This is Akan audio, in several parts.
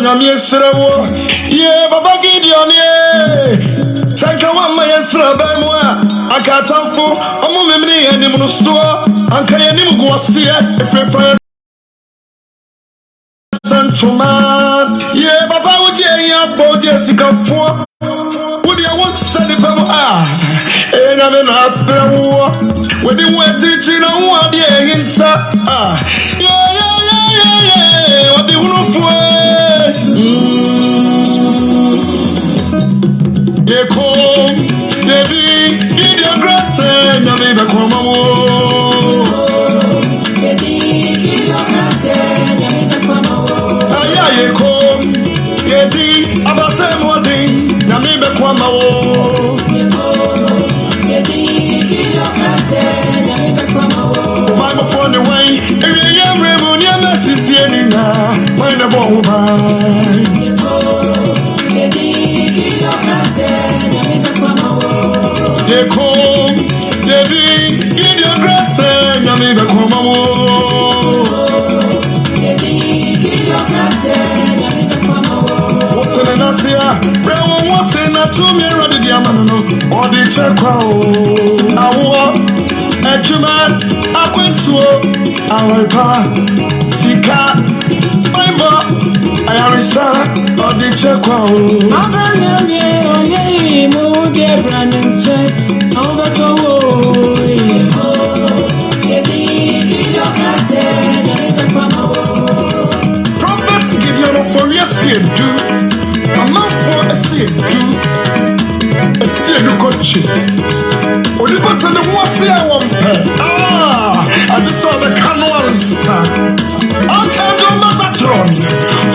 nyame srewo ye baba Gideon ye sanka wa ma yesra ba mu a akatamfo omo memne ye nim no so anka ye nim go ose efrefa santuma ye baba wo je ya fo je sikafo wo de won sade pa mo nyame na afrewo wo de wo tichi na wo ade hinta what the hunu for? Ye come, ye be, give your grace, and you may become a war. Ye be, give your grace, and you may become a war. Ye come, ye be, abasem wadi, you may become a war. Ye be, give your grace, and you may become a war. My before the way, if you am reborn, you must see any now. Mind a bomb, ye come, ye be, give your grace, and you may become a war. Ye be, give your grace, and you may become a war. What's in an Asia? Brown was in a 2 year old diamond, or the check out. I walk, a human, I went to our car, Sika. I am a son of the check. I'm a no dear Brandon check. Over to Prophet Gideon for your seed do. A man for a seed do. A seed do coach. Or you got to the one see I want pay. I just saw the canals. I can't do Metatron.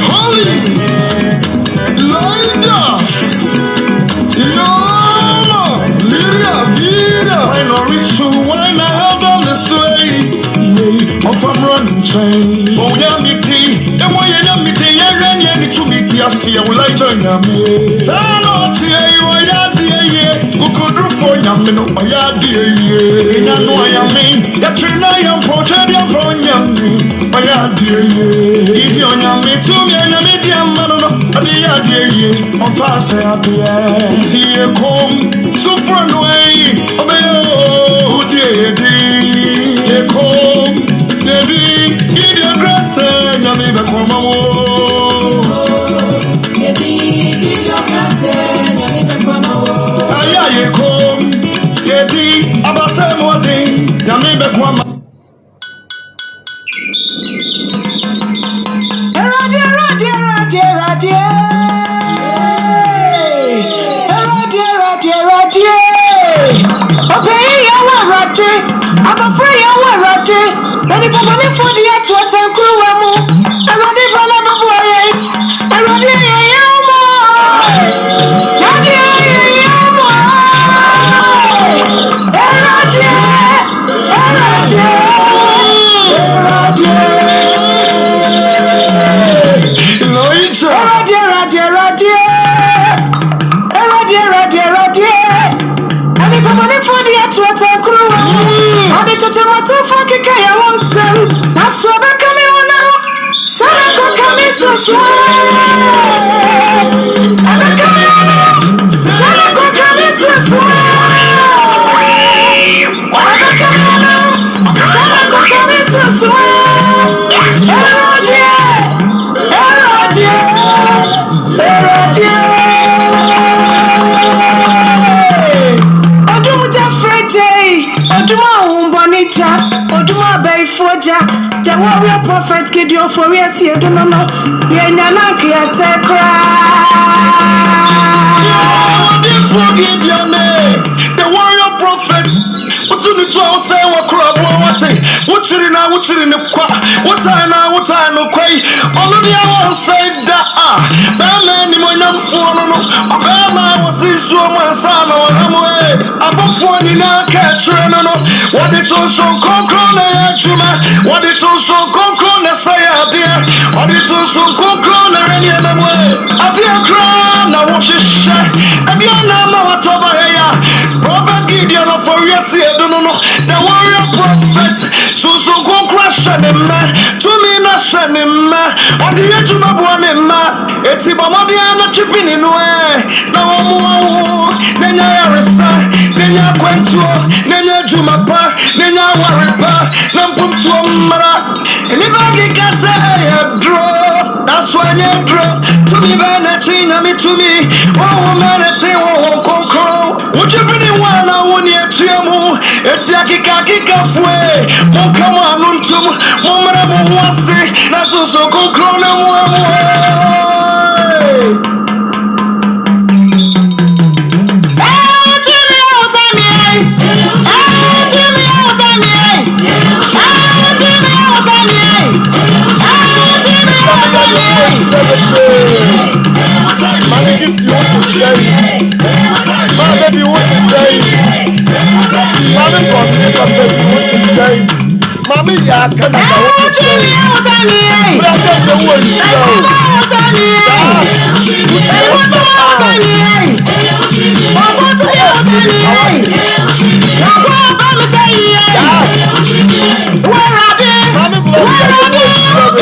Holy Lydia. Yama Lydia Vida. I know it's true when I have done this way. Off I'm running train. Oh, Yamiti. And why Yamiti? I ran Yami to meet you. I see I will like join Yami. I know it's here. Who could do for Yamino? I know I mean. That you know I'm portrait of Yami. If you're young, me to me, and I'm medium, man, on fast, see you come, so far away, oh, dear, dear, come, dear, give your grace, and I'm even come I'm afraid I want Roger. But if I'm running for the actual time, crew, I'm running for the boy. I'm running for the actual time, crew. I need to tell my two fucking K. I won't sell. That's what I'm coming on now. So I'm coming so slow. I'm coming on now. So I'm coming so slow. I'm coming on now. So I'm coming so slow. Oduma bay foja, the warrior prophet Gideon for yes, you don't know. Yanaki, I said, the warrior prophet. What's in the 12 say what crab? What's in now? What's in the qua? What I know, what I know, quay. Already I was said that Batman, you might not fall on a Batman was in so much son or I'm away. Above one in our catch, what is also concrone, what is also concrone, say out there, what is also concrone, any other way. I dear crown, I want you share. And you know what over here. Prophet Gideon for yes, I don't know. The warrior prophet, so crash and man to me na shane ma or the edge of one ma it's about the other chipping in way now nenya resa nenya kwentu nenya jumapa nenya waripa nampum to mara anybody can say draw that's why you draw to me benetina me to me oh man it's oh conquer what you been one I want you to it's yakika fue mon come on untum mon mara mo wasi na so conquer na mo Mommy, gift you want to say. Mom, baby, you want to say. Mommy, baby, you want to say. Mommy, yeah, can I want to say. But I bet you won't show. Put your stuff on. Mommy, glory, I won't show.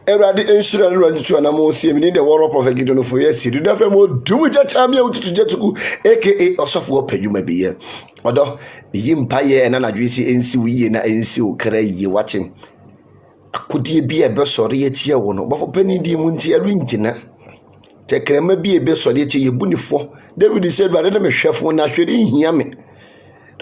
Everybody insurance run to an amount in the war of Prophet Gideon for yes, you never more do it at time out to Jetuku, aka or software pay you may be here. Although the empire and an address in Sui and NCO Cray ye watching. Could ye be a best sorry at your one, but for penny demunti a ring dinner? Take me be a best sorry at your bunny-for. David said rather than a chef when I should hear me.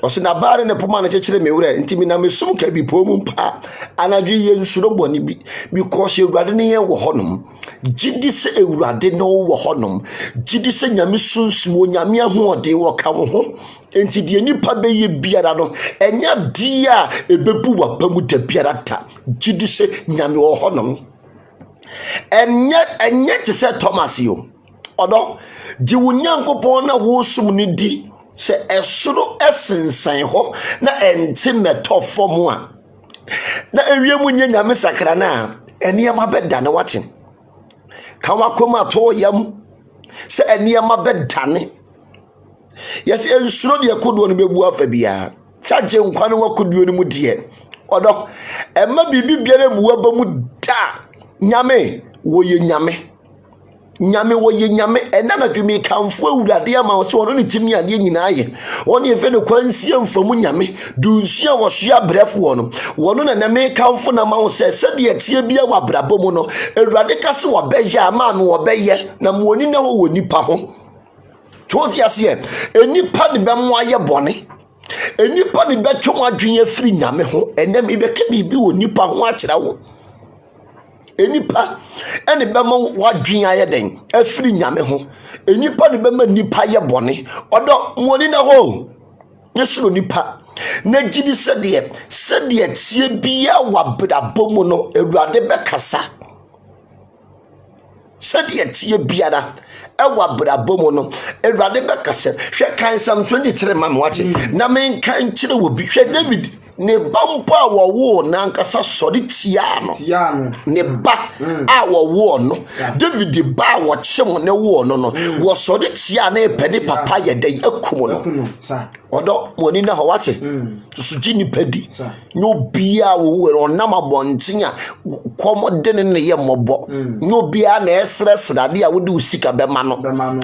Ɔsɛ na baare ne poma na kyekere me wura ntimi na me sum ka bi pom pa anadwe ye nsuro bɔne bi because ewurade ne ye wo honom gidi se ewurade ne wo honom gidi se nyame sunsu wo nyame ahoɔden wo ka wo ho enti de nipa be ye biara no enya dia ebebu wa pamu da biara ta gidi se nyame wo honom enye te se Thomas yo odo di wo nyankopɔn na wo sum ni di se esoro esensan ho na enti meto fom a na ewiemu nye nyame sakra na eniyama beda ne watin ka wakoma to yam se eniyama beda ne yes ensuro de kodo no bebu afa bia chaje nkwane wakoduo no mu de odo emma bibi biara mu waba mu da nyame wo ye nyame wo ye nyame ena na dwumi kamfo awurade ama so ono ne timi ade nyina ye ono ye fe ne kwansie mfamu nyame dunsia wo soa brefo no wono na me kamfo na ma wo se de atie bia wa brabo mu no awurade ka se wo beja ama no wo beye na mo oni na wo nipa ho told you here, any part of Bemoya Bonnie. Any part of Betchoma Junior free Yameho, and then maybe can be nipa watch it out. Any part, any Bemo what junior then, a free Yameho, any part of Bema Nipaya Bonnie, or not one in a hole. Yes, nipa. Najidi said yet, see bia wabda bomono, a radebe cassa. Said yet, see biada. Ewa brabo no erade bekase hwe kan sam 23 mam wache na men kan kire wo bi hwe David ne bampo a wo na nkasa sori tia no ne ba a wo no David ba wo kyem ne wo no wo sori tia na epede papa ye den akum no odo woni na ho wache susuji ni pedi no bia wo we onam abonten a komode ne ye mobo no bia na esresrade a wo de usika be ma no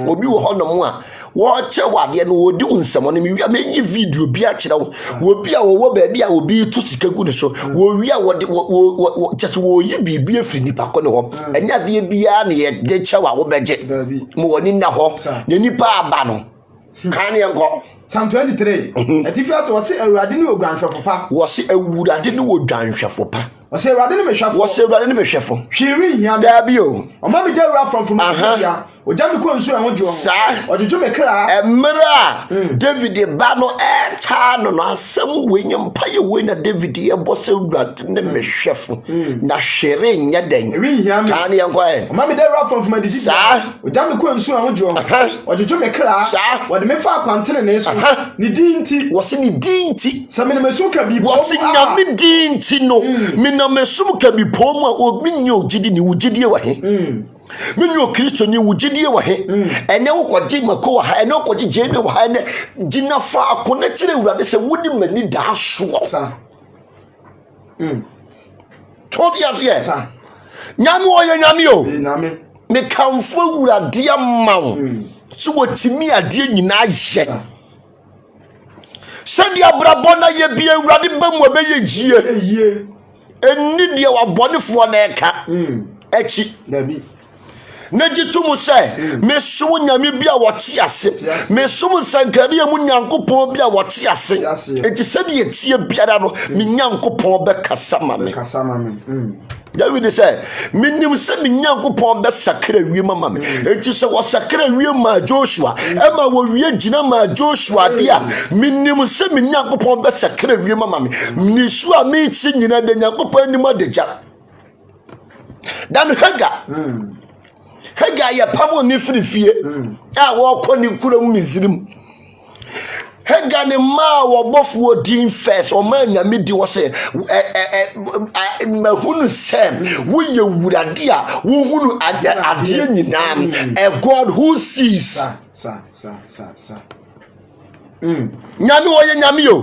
obi wo honom a wo che wade no wo di unsem no mi wi amenyi video bia kire wo bi a wo ba bia obi to sika gu ne so wo wi a wo just wo yi bibia firi nipa ko ne ho enya de bia na ye de chewa wo beje mo woni na ho ne nipa aba no kan ne enko Psalm 23. Etifias was say Awurade ni ogwanhwefo papa. Was Awurade ni ogwanhwefo pa. Was say Awurade ni mehwefo. Was Awurade ni mehwefo. Hwiri hia me. Dabi o. Oma me dawura from ya. Oja me ko nsu ehwo jo. Sa. Ojojo me kra. Emra. David ba no eta no asem wenye mpaye we na David ye bose Awurade ni mehwefo. Na hwere nya den. Hwiri hia me. Kan ye nkwa. Oma me dawura from adisi. Sa. Oja me ko nsu ehwo jo. Ojojo me kra. Sa. Wode me fa kwantene ne so. Ni dinti. Was ni dinti. Sa me na mesu ka bi. Was nyame dinti no. Me na mesu ka bi pom a obi nyo gidi ni wugidi wa he. Minyo Kristo ni wugidi wa he. Ene wo kwaji mako wa ha, ene wo kwaji jene wa ha, ene jina fa akona kire Awurade se woni mani da so. Sa. Toti ase. Sa. Nyame wo ye nyame o. Nyame. Me kamfo Awurade amawo. So wotimi ade nyina ye. Send your brabona ye be a ruddy bum will be ye Ye. And need your body for an eka. Echi. Dabi. Nejitumu say, Miss Sunya me be a watchias. Miss Sumu Sankaria Munyanko Po be a watchias. It is said ye tea piano, Minyanko Po becca sama me. David say, Minim se Minyanko Po be sacre woman. It is a was sacre woman Joshua. Emma will read Jinama Joshua dear. Minim se Minyanko Po be sacre woman. Nisua me singing in the Yanko anymore de jab. Dan Haga. Haga ya pamo ni free fie. Wo ko ni kura mu Misrim. Haga ni ma wo bofu odin first o ma nyame di wo se mahunu sem wo ye wurade a wo hunu ade nyinam a God who sees. Sa. Nyame wo ye nyame yo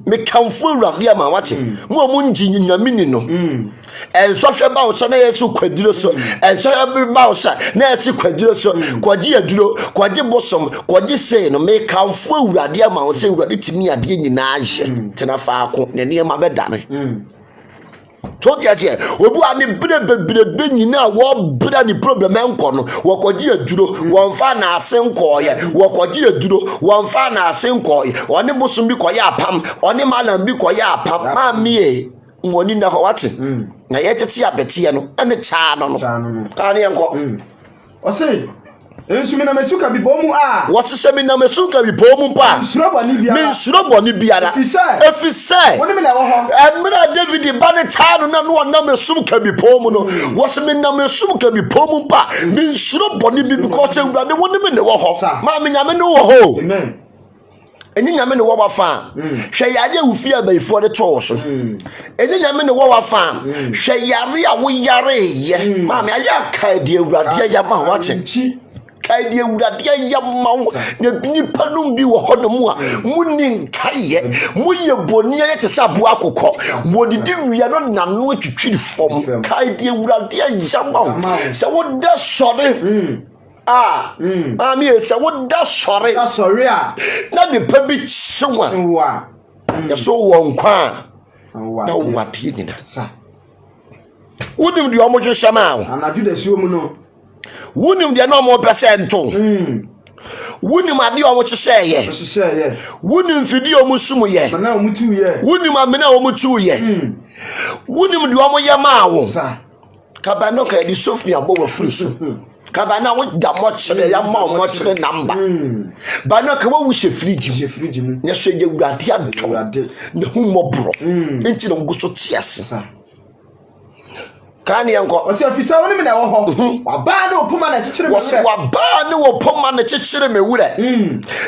me kamfo Awurade ama wache mo nji nyame ni no ensohwe ba wo so na yesu kwadiro so ensohwe ba wo so na yesu kwadiro so kwaji aduro kwaji bosom kwaji sei no me kamfo Awurade ama wo se Awurade timi ade nyina ahye tena faako ne ne ma bedane told ya je obu ani brebrebre nyina wo bra ni problem enko no wo kwaji aduro wo mfa na ase nko ye wo kwaji aduro wo mfa na ase nko ye oni bosom bi koye apam oni malam bi koye apam ma mie ngoni na ho wate na ye tete abete no ene cha no ka ne enko o sei ensu mi na mesuka bi bomu a what se mi na mesuka bi bomu pa min suro boni biara efise woni mi na wo ho emra David ba ne cha no na no na mesuka bi bomu no what se mi na mesuka bi bomu pa min suro boni bi because Awurade woni mi ne wo ho ma mi nyame ne wo ho amen enyi nyame ne wo ba fa hwe yade awufi abaifo de to so enyi nyame ne wo ba fa hwe yare a wo yare ye ma mi aya ka de Awurade ya ma wache kai de Awurade ya ma wo na nipa no bi wo ho no mu a muni nkaye mu ye boni ya te sa bu akokọ wodidi wia no nanu atwitwiri fom kai de Awurade ya ma wo se wo da sore mami esa wo da sore a na de pa bi chiwa ya so won kwa na wati ni na sa wonim de omo hwehwema wo anaju da siwo mu no wonim de na omo pese nto Wunim ade o mo kyehye ye. Wunim fidi o mo sum ye. Mana o mutu ye. Wunim amena o mo tu ye. Wunim de o mo ye ma wo. Kabano ka di Sofia bo wa frusu. Kabana wo da mo kyere ya ma mo kyere namba. Bana ka wo hye friji mu. Nya so ye wurade adwo. Ne hu mobro. Enti no guso tiase. Kani yanko. Osi ofisa woni me na wo ho. Waba na opoma na kyekere me wure. Waba na opoma na kyekere me wure.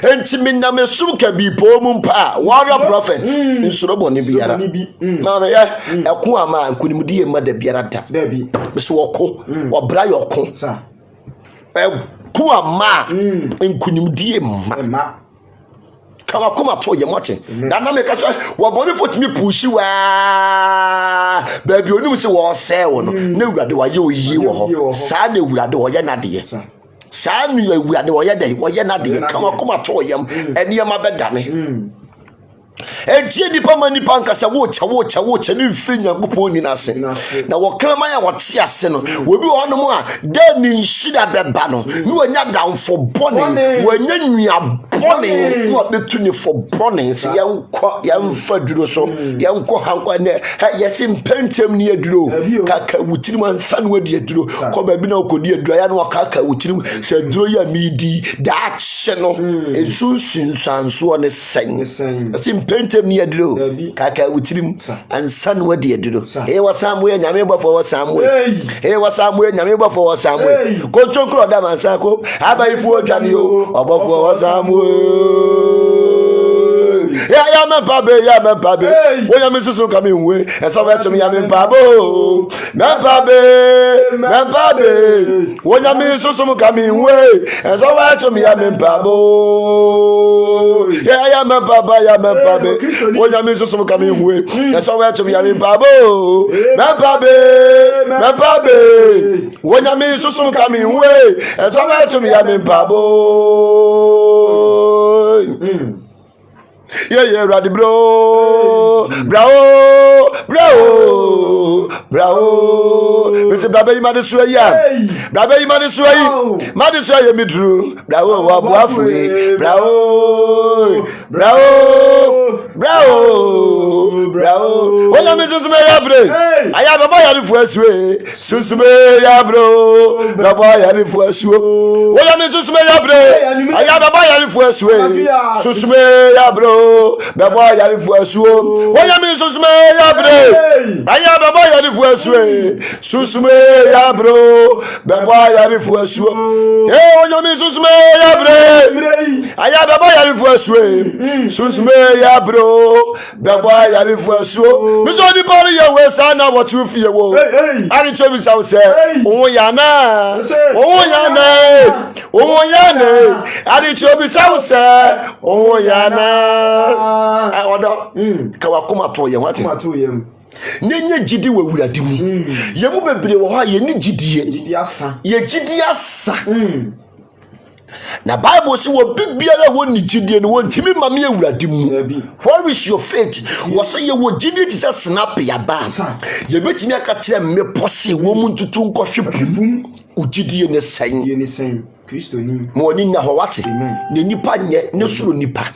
Enti me na mesum ka bi po mu mpa. Warrior prophet. Nsuro boni biara. Ma me ya eko ama nkunimdi ye ma da biara da. Da bi. Me so woko. Wobra yoko. Sa. Eko ama nkunimdi ye ma. Kama kuma to ye moche da na me ka so wo boni fotimi pushi wa ba bi onim se wo se wo no na wurade wa ye oyi wo ho sa na wurade wo ye na de sa na wurade wo ye de wo ye na de kama kuma to ye eni ma bedane Ejie nipa manipa nkasa wo cha ne mfe Nyankopɔn ni nase na wo krama ya wote ase no obi wo no mu a da ni nhida beba no ni wanya damfo bone wanya nwia bone no betu ni fo bone se yankɔ yamfa duro so yankɔ hankɔ ne yesi mpentem ni aduro kaka wutirim ansa no adi aduro kɔ ba bi na okodi aduro ya no kaka wutirim se aduro ya midi da akye no ensunsunsanso ne sen pentem ni aduro kaka wutirim ansa no adi aduro wasamu nyame bafo wasamu wasamu nyame bafo wasamu ko tonkro da mansa ko abayifu odwane yo obafo wasamu ya me pabe wonya me susu kame nwe eso be tum ya me pabo me pabe wonya me susu kame nwe eso be tum ya me pabo ya me pabe wonya me susu kame nwe eso be tum ya me pabo me pabe wonya me susu kame nwe eso be tum ya me pabo yeah, ready, bro. Mr. Brabo, you made swear, yeah. Brabo, you made swear, me true. Bravo, wabuafwe. Bravo. When I miss me, I have a boy at the first way. Susme, ya bro. The boy at the first way. When I miss me, I have a boy at the first way. Susme, ya bro. Bebo ya rifu asuo wonya mi susume ya bre aya bebo ya rifu asuo susume ya bro bebo ya rifu asuo wonya mi susume ya bre aya bebo ya rifu asuo susume ya bro bebo ya rifu asuo mi so di pari ya we sana what you feel wo ari chobi sa se ohun ya na ari chobi sa se ohun ya na odo kawa kuma to ye wati nenye gidi we wurade mu ye mu bebre wo ha ye ni gidi asa na bible say wo bibiara wo ni gidi no wontimi mame ye wurade mu where is your faith wo say ye wo gidi ti say snap ya ba ye betimi aka kire me pose wo mu ntutu nkɔhwe pum o gidi ne sen Kristo ni mo ni na ho wate ne nipa nye ne suro nipa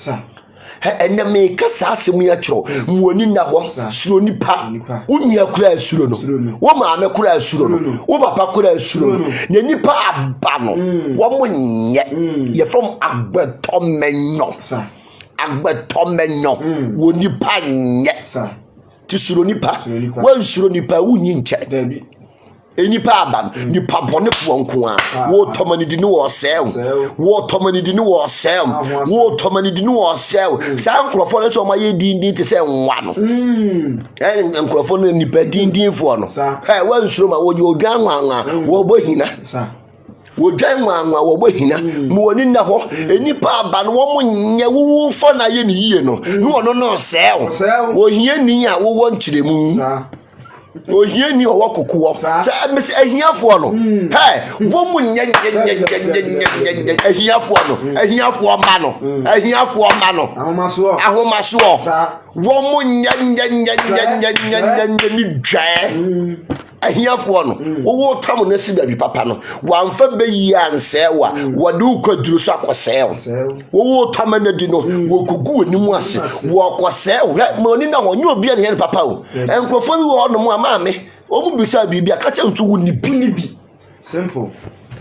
ene me kasa asemu ya kyro muoni na ho suro nipa unya kura suro no wo maame kura suro no wo papa kura suro no ne nipa aba no wo monye ye from agbeto menyo wo nipa nye ti suro nipa wo suro nipa unyi nche enipa aban nipa bone fo nko a wo tomani di no wo sel wo tomani di no wo sel wo tomani di no wo sel sa nkrofo le so ma ye din te se nwa no nkrofo no nipa din fo no wa nsuro ma wo je odwan nwa wo bohina wo dwan nwa wo bohina mu woni na ho enipa aban wo munye wo fo na ye ni yie no no sel wo hie ni a wo won kiremu ohie ni owo kokuo sa me ahiafo no wo mu nyenye ahiafo ma no ahomaso wo mu nyenye ni dwa ahiafo no wo tam no si baabi papa no wamfa beyi ansewa wode ukwaduru so akoseo wo tam na di no wo kugu onimu ase wo akoseo ma oni na honye obi ne papa o enkrofo bi wo no mu amaame o mu bisa bibia ka cha ntu wo ni bi simple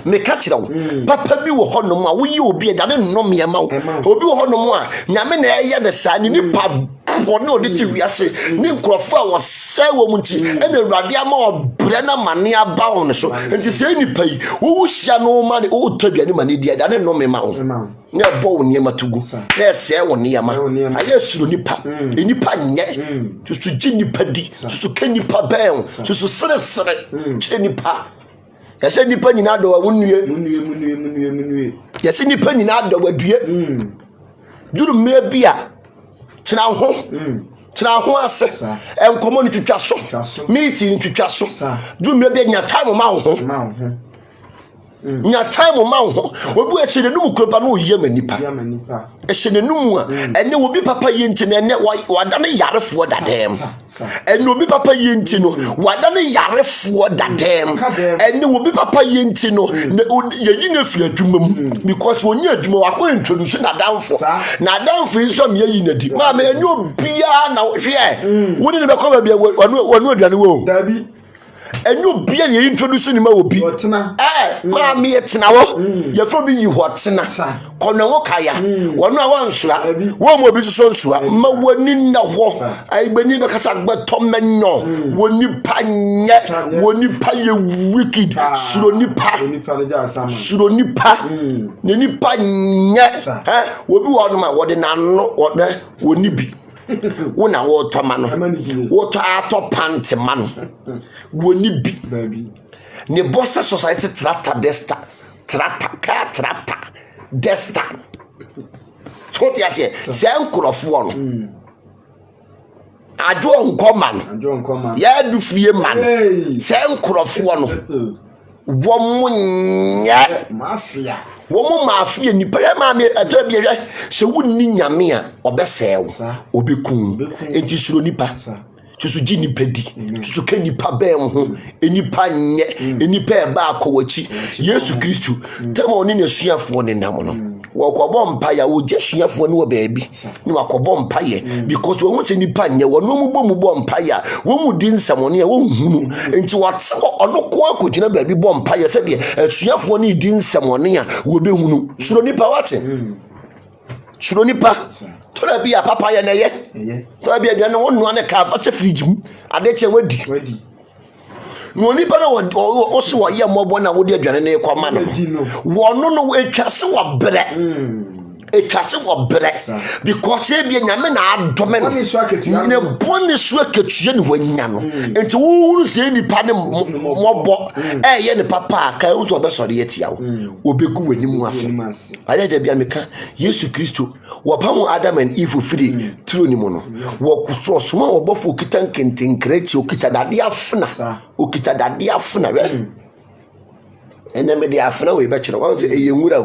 me ka kira wo papa bi wo honom a wo yi obi da ne nnom ye ma wo obi wo honom a nyame na ye ne sa ni nipa woni odi ti wiase ni nkrofo a wo sɛ wo mu nti ena awurade ama obre na mane aba wo no so nti sɛ nipa yi wo hia no ma ne wo taduane mane dia da ne nnom ma wo ne bo wo niema tugu na sɛ wo niema aye suro nipa nipa nyɛ susu gi nipa di susu ka nipa bɛn susu sere kire nipa yɛsɛ nipa nyina do wa munue yɛsɛ nipa nyina do wa due duru mmerɛ bia tena ho ase enkomo ni twitwa so meeting ni twitwa so duru mmerɛ bia nya time ma wo ho nya time ma wo ho obi a hyɛ num kropa no yɛ manipa hyɛ num a ɛne obi papa yɛ nti na ɛne wada ne yarefo dadam ɛne obi papa yɛ nti no wada ne yarefo dadam ɛne obi papa yɛ nti no yɛyi na fi adwuma mu because onye adwuma wa ko introduce na damfo nso me yi na di ma me enye obia na hwe woni ne be ko ba bia wanu aduane wo dabi enyo bia ne introduce ni ma obi ma me yetena wo ye fo bi yi hotena kono wo kaya wono a wansua wo mo bi so nsua ma woni na ho ai bani be kasa gbeto menyo woni pa nye woni pa ye wicked suro nipa ne nipa nye wo bi wo no ma wo de nano woni bi wona wo to ma no wo to ato pant ma no woni bi ne bossa society trata desta so ti ache se nkrofo no ajo nkoma ya dufie man se nkrofo no wo munye mafia nipa ya ma me atabia hwe se wonni nyame a obesew obekun enti suro nipa susu gi nipa di susu ka nipa bɛn ho enipa nye enipa eba akɔwachi Yesu Kristo tama oni ne suafo ne nam no wɔkɔbɔ mpa ya wo je suafo ne wo baabi ne wakɔbɔ mpa ye because wo nche nipa nye wo no mu bɔ mpa ya wo mu di nsam ne wo hunu enti wɔte ɔno ko akɔgyina baabi bɔ mpa ye sɛ de suafo ne di nsam ne a wo be hunu suro nipa wate suro nipa tola bia papa ya na ye tola bia aduane wo no ne ka fa se fridge mu ade che wadi no nipa na wo so wo ye mobo na wo de aduane ne kwama no wo no etwase wo bere because e bia nyame na adome no ne boni so akatue ne wanya no enti wo huru se nipa ne mobo ye ne papa ka wo so be sori etia wo obegu wani mu ase aye de bia meka Yesu Kristo wo pam Adam and Eve free tru ni mu no wo kuso so ma wo bofo kitan kentenkreti okita dade afna we eneme de afna we be kire won se eyenwura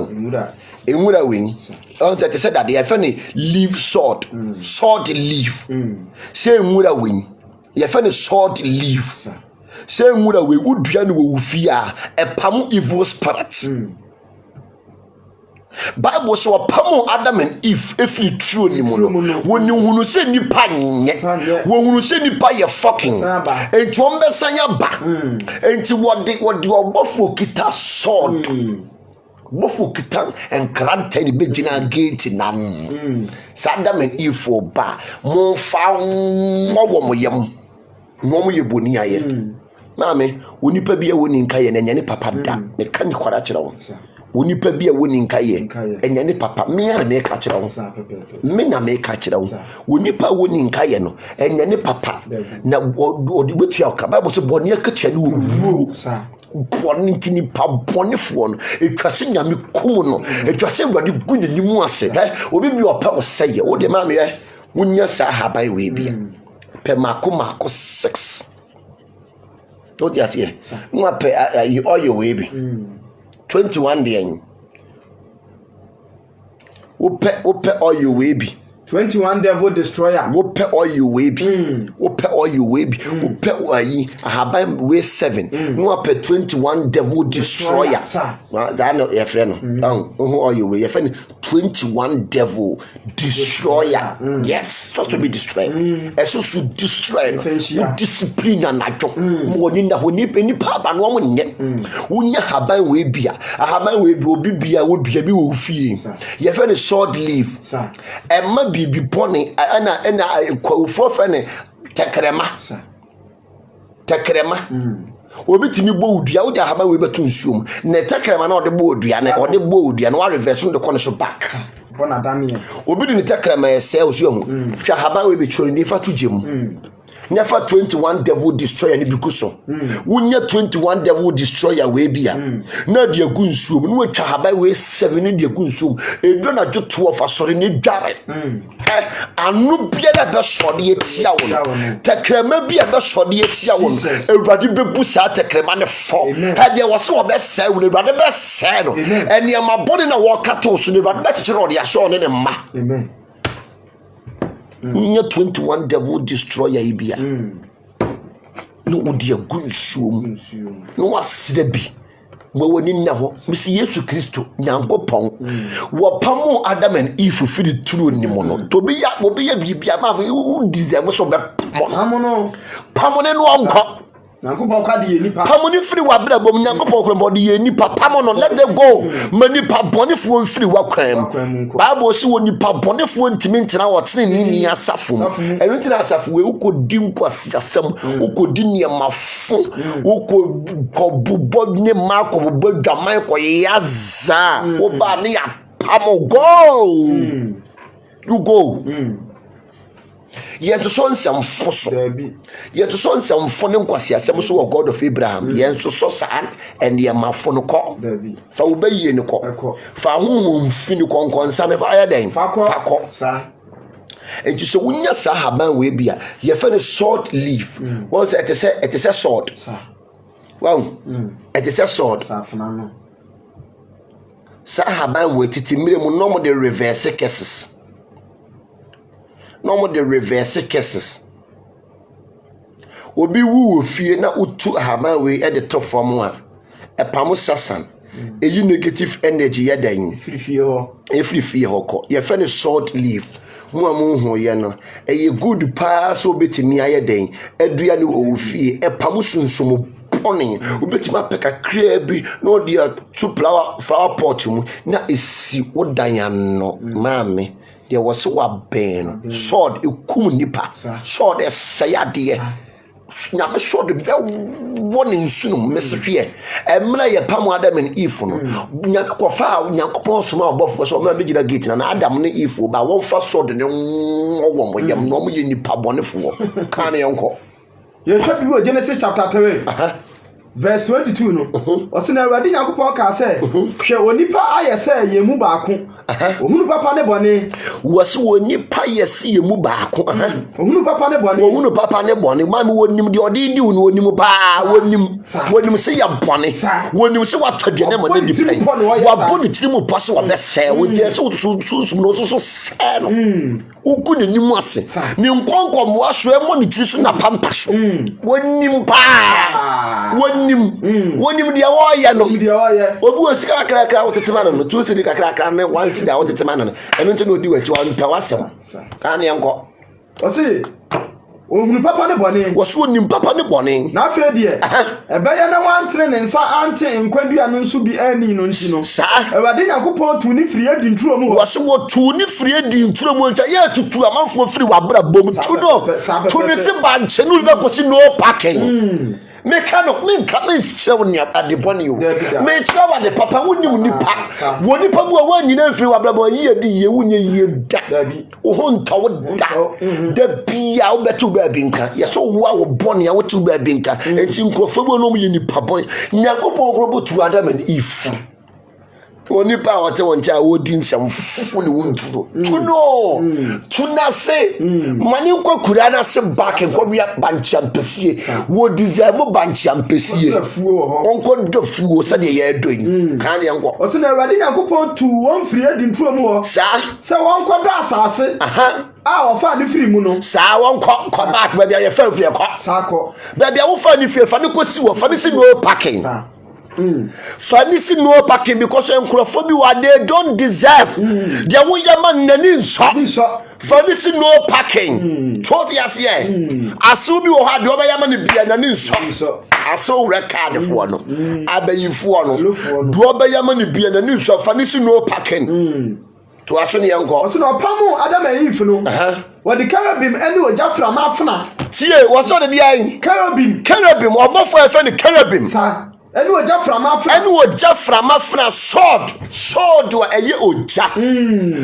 we on se say that they find leaf sword leaf say enwura we ye find sword leaf say enwura we udua ne wo fia epam evil spirit Bible so pam Adam and Eve every true ni mu no woni hunu se nipa nye wo hunu se nipa ye fucking enti won be sanya ba enti wodi obofo kita sword bofo kita enkranta ni begina gate nan Adam and Eve ba mo fa wo mo yem no mo ye boni aye maame woni pa bia woni nka ye na nyane papa da ne kan ni kwara kire wo woni pa bia woni nka ye enya ne papa me ara me ka kire wo me na me ka kire wo woni pa woni nka ye no enya ne papa na odi betua ka Bible say boni akacha ne wo boni ntini pa boni fo no etwase nyame kum no etwase wade gunye ni mu ase obi bi opa wo seye wo de ma me wonya sa habai we bia pe mako 6 o dia tie mo pe oyo we bi 21 de en wo pe oyo we bi 21 devil destroyer. Wope oil we bi. Wope oil we bi. Wope oil ahaban we 7. No wope 21 devil destroyer. That no your friend no. Oil we your friend 21 devil destroyer. Yes, just to be destroyed. Eso to destroy no. Discipline and adjo. Mo ni na honi pa ba no mo nye. Wonya haban we bia. Ahaban we bi obi bia wo dua bi wo fie. Your friend sword leaf. Emma bibi boni ana kwafo friend tekrema. Obi timi bo odua wo de haban we beto nsuom. Na tekrema na ode bo odua na ode bo odua na wa reverse no de kono so back. Bona dami. Obi de tekrema ese osu hu. Hwa haban we be chori ni fa to gem. Never 21 devil destroyer ni bikuso. Wunya 21 devil destroyer we bia. Na de agunsum, no atwa habai we 7 de agunsum. Edo na jo 12 asori ni dware. Anu bia na be sode etia wo. Tekrema bia be sode etia wo. Ewurade bebu sa tekrema ne fo. Ha de wo se wo be sa wo, ewurade be sa no. Ene ma boni na wo kato so, ewurade be chire ode aso ne ma. Amen. Unya 21 devil destroyer ibia. No odi agunsuom. No wasida bi. Mo woni na ho. Misi Yesu Kristo Nyankopon. Wo pamo Adam and Eve firi turu nimo no. To bi ya bibia ma wo deserve so be pamo no onko. Nyankopon kwa de nipa. Pamo ni firi wa bra bom Nyankopon kro de nipa pamo no let them go. Mani pa bonefo firi wa kwam. Bible si woni pa bonefo ntimi ntina wo tene ni asafo. Enu ntina asafo we ukodi nkwasi asem, ukodi niamafo, ukobubod ne makobo dwaman ko yaza. Wo ba ne ya pamo go. You go. Yet to son some fossil. Yet to son some funny quasi as some so God of Abraham. Yen so san and the amaphonico. For obey in the cock. For whom finicon concern of iodine. Fako, sir. And you so when your sahaban will be your friend sword leaf. Once it is a sword. Well, it is a sword. Sahaban waited to me no the reverse cases. No more the reverse cases. Obi wu fie na utu ahama we at the top from one. A pamo sasan. A negative energy yadan. Free fee hoko. Your friend is short leave. Muamu ho yeno. A good pass obeti mi ayadan. Adrian o fie. A pamusun sumu pony. Ubeti ma peka krebi. No dear two flower pot na isi odayano. Mami. There was a ben sword ekum nipa sword esayade nyame sword be warning soon mesehwe emra ye pam Adam and Eve no nyakofa nyankopon soma obofo so ma begina gate na Adam ne Eve ba won fa sword ne wo mo yam no mo ye nipa bonefo kan yenko ye hwa bi Genesis chapter 3 verse 22 no osina Awurade Nyankopon ka say hwe onipa ayese yemu baako ohunu papa ne bone wose onipa yese yemu baako ohunu papa ne bone ma me wonim de ode di wo wonim pa wonim se ya bone wonim se watode ne mo ne di pen wa bone tiri mu pose wa be se wo je so no so se no ugu ne nimu ase ne nkonko mo aso e mo ne tiri so na pampa so wonim pa wonim dia wo ya no obi osika kakra wotetema no tu sidi kakra ne wan sidi wotetema no eno nti no di wachi wan pa wasem kan yenko osi ohunu papa ne bone woso onim papa ne bone na afa die ebeya na wantre ne nsa ante nkwadua no nso bi ani no nti no sa Awurade Nyankopon tu ni firi adi nturo mu woso wo tu ni firi adi nturo mu nta ye tutu amanfo firi wabra bom tu no tu ni se banche no be kosi no parking mekano minka shrew ni adeboni yo me shrew ade papa wonim nipa woni pa bu wa nyina firi wablabo yi adi ye wunye yi da wo honta wo da bia wo betu ba binka yeso wo boni ya wo tu ba binka enti nkofo bo no mu ye nipa boy Nyankopon grobo tu Adam and Eve oni pa o te won cha wo di nsam fufu ne wonturo tuna se mani nkokura na se back nko wi banchiampesie wo deserve banchiampesie onko dofuo se de ye doyin kan ne nko o se na Awurade Nyankopɔn tu won firi adi nturo mu ho sa se won kɔ bra asase o fa ne firi mu no sa won kɔ back ba bia ye fa firi kɔ sa kɔ ba bia wo fa ne fie fa ne ko si wo fa ne si no parking Fanisi no parking because enkrofo what they don't deserve. They won yaman nani nso. Fanisi no parking. Choti asie. Aso bi wo ha de oba yaman bia nani nso. Aso record for no. Abayifo no. Do oba yaman bia nani nso. Fanisi no parking. To aso ne yanko. Oso no pamu Adam and Eve no. What the cherubim any ojafra mafna. Tie, wo so de dia cherubim. Cherubim obofo efe ne cherubim. Sa eni oja from afra sword wa eye oja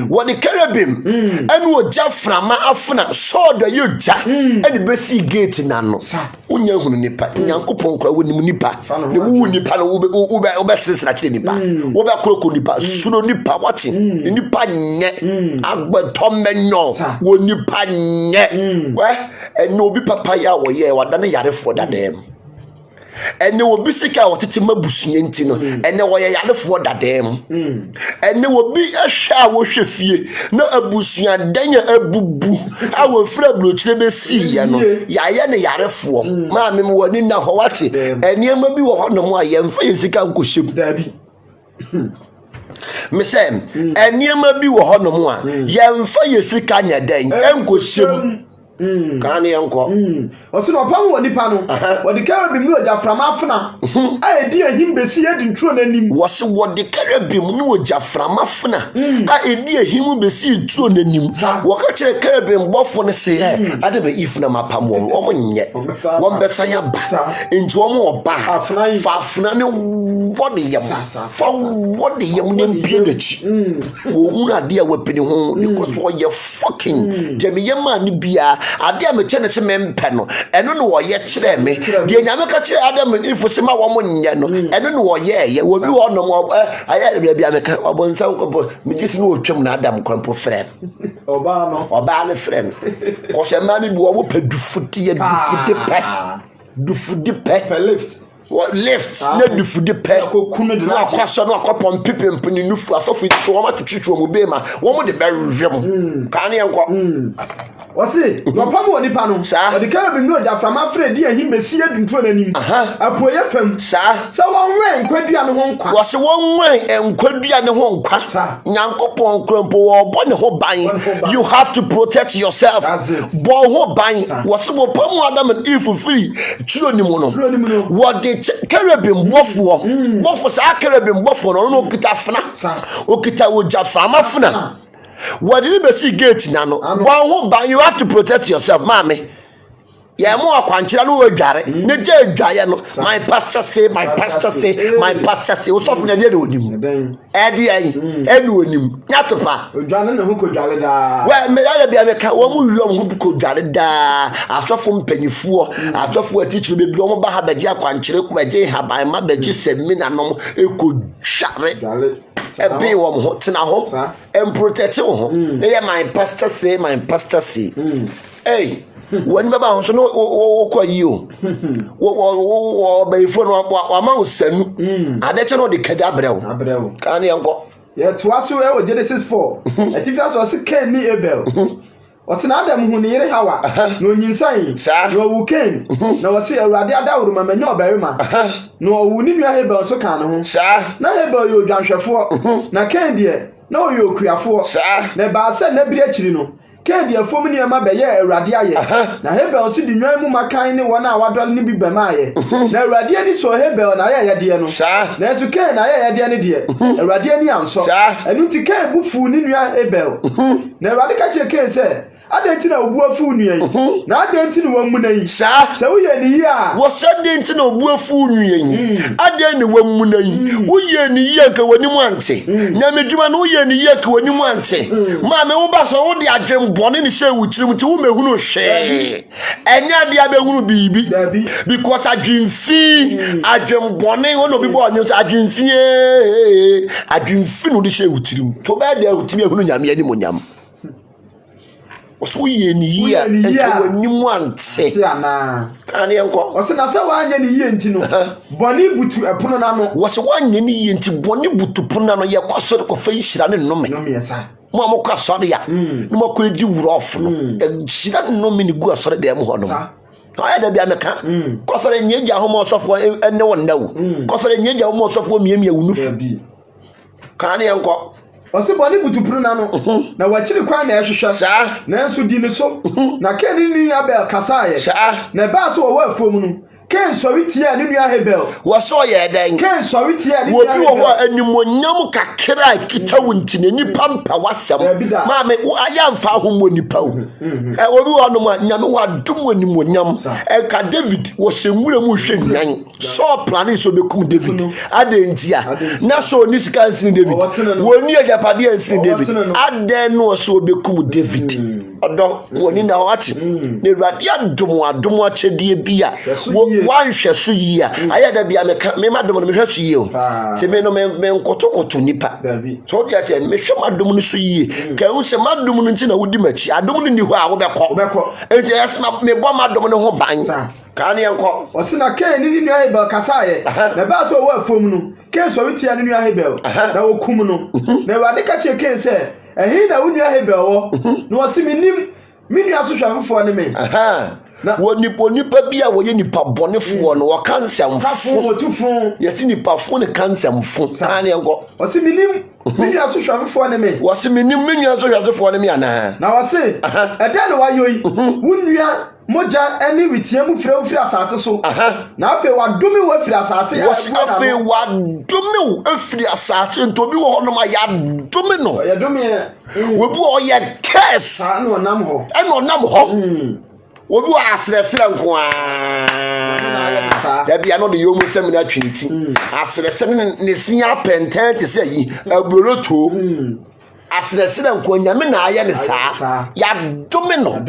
woni cherubim eni oja from afra sword eye oja eni besi gate na no unya hunu nipa Nyankopon kra woni nipa ne wu nipa no wo be sesra kire nipa wo be kroko nipa suro nipa wati nipa nye agbeto menyo wo nipa nye we eni obi papa ya wo ye wadane yarefo dadem ene obi sika otete mabusuye nti no ene wo ye yalefo dadem ene obi ehwa wo hwefie na abusua danya abubu awo fra blochire be si ye no ya ne yarefo ma me woni na ho wate ene ma bi wo ho no mo ayemfa ye sika nkohyem dabi mesem ene ma bi wo ho no mo a yemfa ye sika nya den enkohyem kan yanko oso no pam woni pa no wodi cherubim no oja from afna a edi ahim besi edi ntro nanim wose wodi cherubim no oja from afna a edi ahim besi ntro nanim woka kire cherubim bofo no se ade be if na mapam won nye won besa ya ba enti won oba fa afna ne woni yam fa woni yam ne mpie nachi wo hu ade a wapini ho because wo ye fucking dem yema ne bia ade a mechene se mempe no eno no wo ye kire me de nyame ka kire Adam if se ma wo mo nye no eno no wo ye wo bi wo no mo aya bia bia meka obonsan ko me gisi no otwam na Adam krampo frem oba ne frem ko se ma ni bi wo mo pedufuti ye dufuti pe lift na dufude pe na akwaso na akopom pipemp ni nufu asofu so wo ma twetwe mo be ma wo mo de be rwem kan ne enko wose no pam woni pa no odi cherubim no oja from afra di ahim besi edi ntro nanim apoye fam so won wen nkwadua ne ho nkwa wose won wen nkwadua ne ho nkwa Nyankopon krompo wo bo ne ho ban you have to protect yourself bo ho ban wose bo pam Adam and Eve free chiro ni mu no wo de cherubim bofo sa cherubim bofo no okita fna okita woja from afna what did you see gate na no one who you have to protect yourself mama ya mo akwanchira no wadware ne je adwaye no my pastor say o sofu na de onim edi ayi enu onim nyatopa odwane na hu ko dware da we me ya bia me ka wo mu wiom hu ko dware da asofu mpanyifuo asofu atichu be bi o mo ba ha baje akwanchire ko baje haban ma baje semina no ekodware ebe wo ho tena ho em protect wo ho e my pastor say hey when baba ho so no wo kwa yi o wo be fo no wa ma osanu adeche no de kada abrewo kan yanko ye to aso e wo Genesis 4 atifa so se Cain ni Abel osina Adam hu ni yire Hawa no nyinsan no wu Cain na wose Awurade adawuru ma manya obarima no wu ni nua Abel so kan ho na Abel yo dwanhwefo na Cain de na o yo okuafo na ba se na bire akiri no Cain de fom ni ma be ye Awurade aye na Abel so di nwan mu makan ni wona awadol ni bi be ma aye na Awurade ani so Abel na aye de no na so Cain na aye de ne de Awurade ani anso enu ti Cain bu fu ni nua Abel na Awurade ka che Cain se adentina obu afu nuan na adentina wamuna yi saa sɛ woyɛ ne yi a wo sɛ dentina obu afu nuan aden ne wamuna yi woyɛ ne yi ka wani mu ante nyame dwuma no woyɛ ne yi ka wani mu ante ma me wo ba so wo de adwen bɔne ne hyɛ wutirim nti wo mehunu hwɛ ɛnya de abehunu bibi because adwenfi adwenbɔne wo no bi bɔ onyo adwenfi adwenfi no de hyɛ wutirim to ba de wutimi ehunu nyame ani monyam oso ye ni yi a enka wani mu ante ti ana kan ye nko o se na sɛ wanyɛ ne yi enti no bɔne butu ɛpono na no wo se wanyɛ ne yi enti bɔne butu pono na no ye kwasɔre ko fa nhira ne nnome no me yesa mo amokɔ asɔre ya ne mokɔ edi wurof no nhira ne nnome ne gu asɔre de mo hɔ no ayi da bia meka kɔfɛre nyeja homo sɔfo ene wonnawo kɔfɛre nyeja homo sɔfo miemia wunufu kan ye nko o se bɔne butu pono na no na wakyiri kwan na ɛhwehwɛ saa na nso di ne so na Kain ni Abel kasaye saa na ba so wo afom no Kain sɔre tia ne nua Abel wo so ye den Kain sɔre tia ne wo nua bi wo ho animonyam kakra kita wuntine nipa mpa wasɛm ma me aya mfa homo nipa wo wo bi wo no ma nyame wa dum animonyam ka David wo semure mu hwɛ nwan so plan so bekum David adentia na so ni sika nsin David wo ni agapade nsin David aden no so bekum David odo woni na wati ne Awurade adom akyedie bia wan hwɛ so yi a ayada bia me madom no me hwɛ so yi o te me no me nkotokoto nipa so dia che me hwɛ madom no so yi ka hu se madom no nti na wodi machi adom no ni hɔ a wo bɛkɔ enti yesma me bɔ madom no ho ban ka ne enko o se na Kain ni nua Abel kasaye na ba so wo afom no Kain sɔre tia ne nua Abel na wo kum no na Awurade ka che Kain sɛ ɛhi na wo nua Abel wɔ na wo se minim me nua so hwafofo ne me na wonipa bia wo ye nipa bɔnefo no wo kansemfo yesi nipa fo ne kansemfo kan ne ngo o se minim me nua so hwafofo ne me wo se minim me nua so hwafofo ne me ana na wo se ɛda ne wayoyi wo nua moja eni witie mu firi asase so na afi wadome wo firi asase wo se afi wadome wo afiri asase ntobi wo hono ma ya dome no ya dome wo bi wo ye curse na onam ho wo bi wo asresere nko da bia no de yomu sem na twiniti asresere ne sia penten te se yi abroloto asresere nko nyame na aye ne saa ya dome no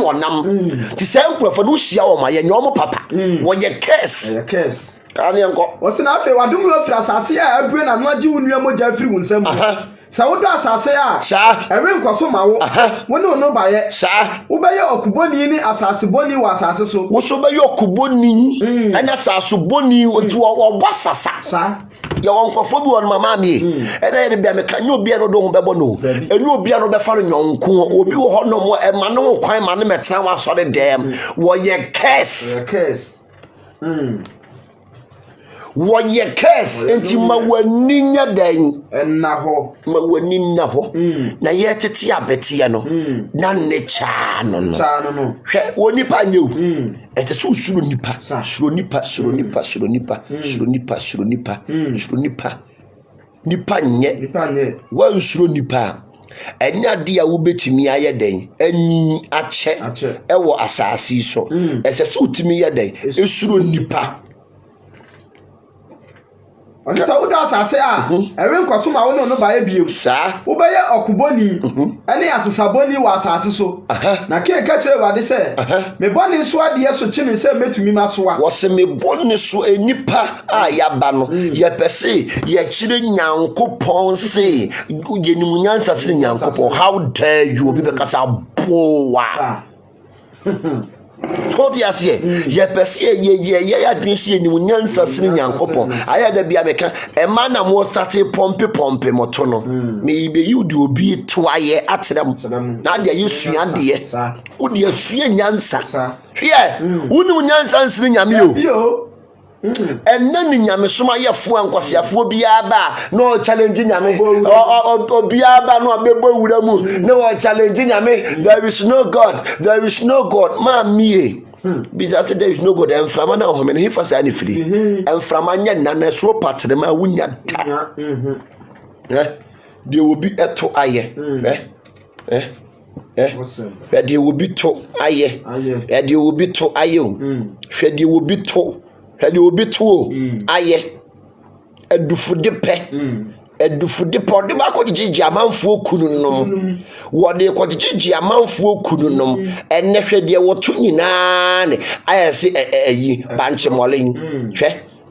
onam ti se nkrofo no hia wo ma ye nyom papa wo ye curse kan ye nko wo se na afi wadome wo firi asase a abue na no agye wo nua moja firi wo nsam sa wo do asase a ewe nkoso ma wo woni no ba ye wo be ye okuboni ni asase boni wo asase so wo so be ye okuboni ana asase boni wo basasa ya won kofo bi won mama mi e da ye bia me kan obi no do ho bebo no enu obi no be fa no nyonko obi wo ho no mo e ma no kwan ma no metena wa so de dem wo ye curse wo ye curse enti ma wani nya dan na ho ma wani na ho na ye tete abetie no na ne cha no hwe woni pa nyew ete so suro nipa nye wa suro nipa enya dia wo betimi aye den anyi ache ewo asase so ese so utimi ye den esuro nipa Onisa wo da asase a ewe nkoso ma wo no ba ye biom sa wo be ye okuboni ene asesaboni wa asase so na Kain ka kire wade se me boni so ade ye so chine se metumi masoa wo se me boni so enipa a ya ba no ye pese ye kire nyankopon se ye nimu nyansa se nyankopon how dare you obi be kasa boa Todi asie ye pese ye adwensie ni nyansa sini nyankopon aya da bia meka e ma na mo start pompe moto no me be you de obi to aye akyerem na de yesua de wo de asua nyansa hwe wonu nyansa sini nyame yo enna ni nyame soma ye fo ankosiafo bia ba no challenge nyame obia ba no abebo wura mu no challenge nyame there is no god ma me because there is no god enframa na ho me ne fa sa ni firi enframa nya nana so patre ma wunya da de obi eto aye Hwede wo bi to aye hwede wo bi to aye o hwede wo bi to hwede wo bi to aye adufude pe adufude po de ba ko gigi amanfo kunu nom wo de ko gigi amanfo kunu nom enne hwede wo to nyina ne aye se ayi banche molen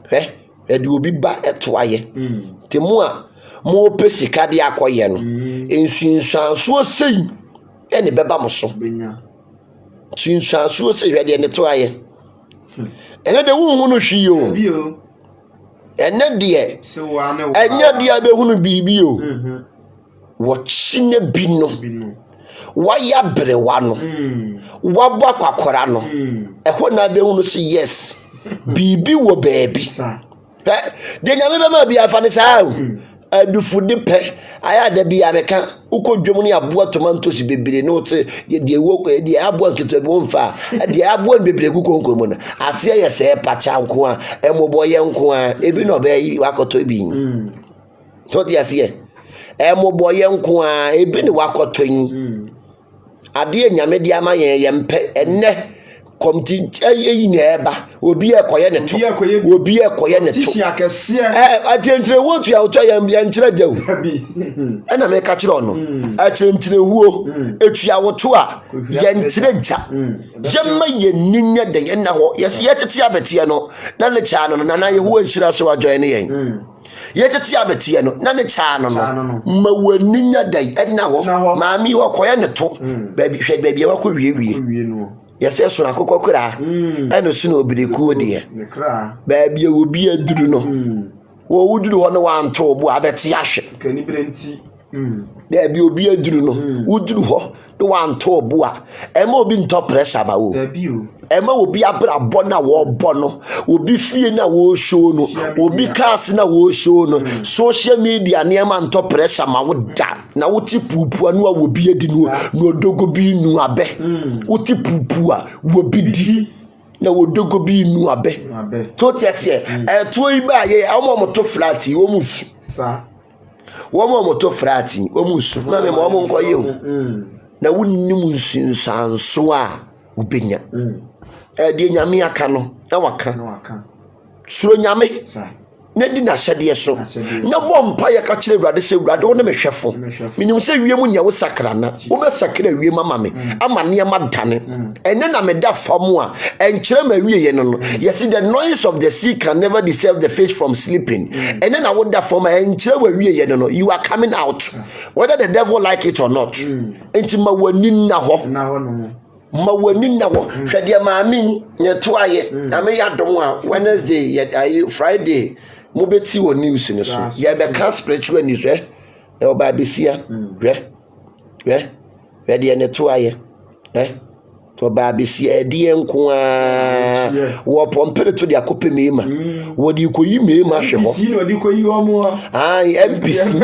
hwe hwede wo bi ba eto aye temu a mo pesika de akoye no ensunsanso sei ene beba mo so sunsanso sei hwede ne to aye ene de wo hu no hwi yo ene de enya de abehunu bibi o wo chine bi no waya brewa no wabo akwakora no eho na abehunu so yes bibi wo baabi de nyame be ma bi afa ne saa adufude pe aya da bi ameka ukodwom ne aboa tomatoes bebere no te de wo de aboa nketo be wonfa de aboa bebere kukonko mu na ase ye se pacha nko a emoboye nko a ebi no be wakoto bi to de ase emoboye nko a ebi ne wakoto yin ade nyame de ama ye mpe enne komti ayi na eba obi ekoye ne to obi ekoye ne to atentre wotu ya uto ya nkyira jawu ana me ka kire ono akire ntire huo etu ya woto a ya nkyira ja yemma ye ninya de ye na ho yesi yetete abetie no na ne cha no na ye huo nkyira so ajoy ne yen yetete abetie no na ne cha no ma waninya de na ho maami wo koye ne to baabi hwe baabi wa ko wie yes so na kokokura eno so na obiriku de baabi wo bi aduru no wo wuduru ho no wanto obu abeti ahwe kani brenti baabi obi aduru no wuduru ho no wanto obu a ema obi nto pressure ba wo ema obi abrabo na wo bo no obi fie na wo show no obi cars na wo show no social media na ema nto pressure ma wo da na wo ti pupu anu a wo bi adi no dogo bi nu abe wo ti pupu a wo bi di na wo dogo bi nu abe to tiase to iba ye omo to flat wo musu sa wo mo to flat wo musu na me mo nko ye na wonnim nsunsanso a ubenya de nyame aka no na waka suro nyame na di na hyede so na bompa ye ka kire Awurade se Awurade wo ne mehwefo minim se wiem nya wo sakra na wo be sakra wiem mama me ama ne madane ene na me da fam a enkire ma wie ye no yes the noise of the sea can never disturb the fish from sleeping ene na wo da fam a enkire wa wie ye no you are coming out whether the devil like it or not enti ma wani na ho ma wani na ho hwede maami nyeto aye na me yadom a Wednesday ye Friday mo beti wo news ni so ye be can spiritual news oba besia de neto aye oba besia de enko a wo pompere to de akope meema wo di koyi meema hwe ho si no di koyi omo MPC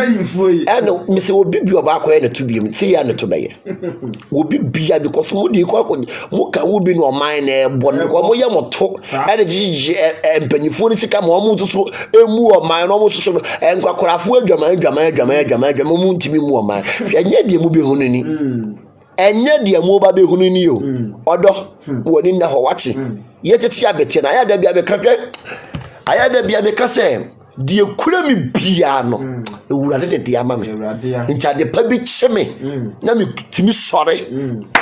eno me se wo bibi oba akoye ne to biem se ya ne to beye wo bibia because mo di ko mo ka wo bi no man na ebo ne ko mo ye mo to ene gigi empanifo ni sika mo mo to emu o man no mo so enkwakorafo adwama mo ntimi mu o man enye de mo be hununi enye de mo ba be hununi yo odo woni na ho wache yeteti abete na ayada bia be ka se de kura mi bia no Awurade de ama me ncha de pa bi cheme na me timi sore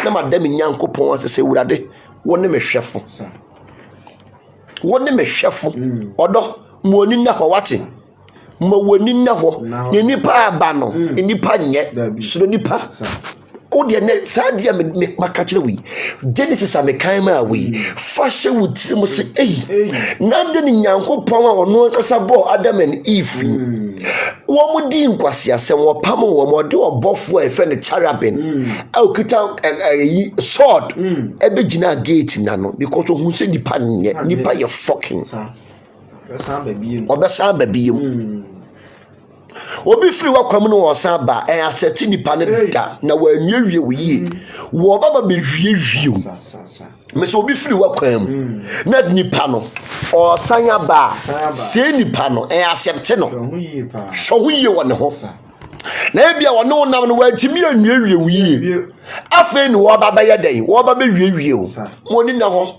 na madam nyankopon ase se Awurade woni me hwefo odo mo oni na ho wache ma woni na ho ni nipa aba no nipa nye suro nipa o de ne sadia me makachire wi Genesis amekan ma wi fashe wutiri mo se na de ni nyankopon a ono kasa bo Adam and Eve wo mo di nkwase asem wo pam wo mo de obofo efe ne cherubim okita sword ebe gina gate na no because who say nipa nye nipa ye fucking obesa babiem obi free wakwam no wosan ba aseti nipa ne da na wanwie wie wo baba be wie me so obi free wakwam na nipa no o sanya ba se nipa no accept no so huye won ho na ebia wono nam no wantimi anwiewie wiye afa ni wo baba ye den wo baba wiewie o mo ni na ho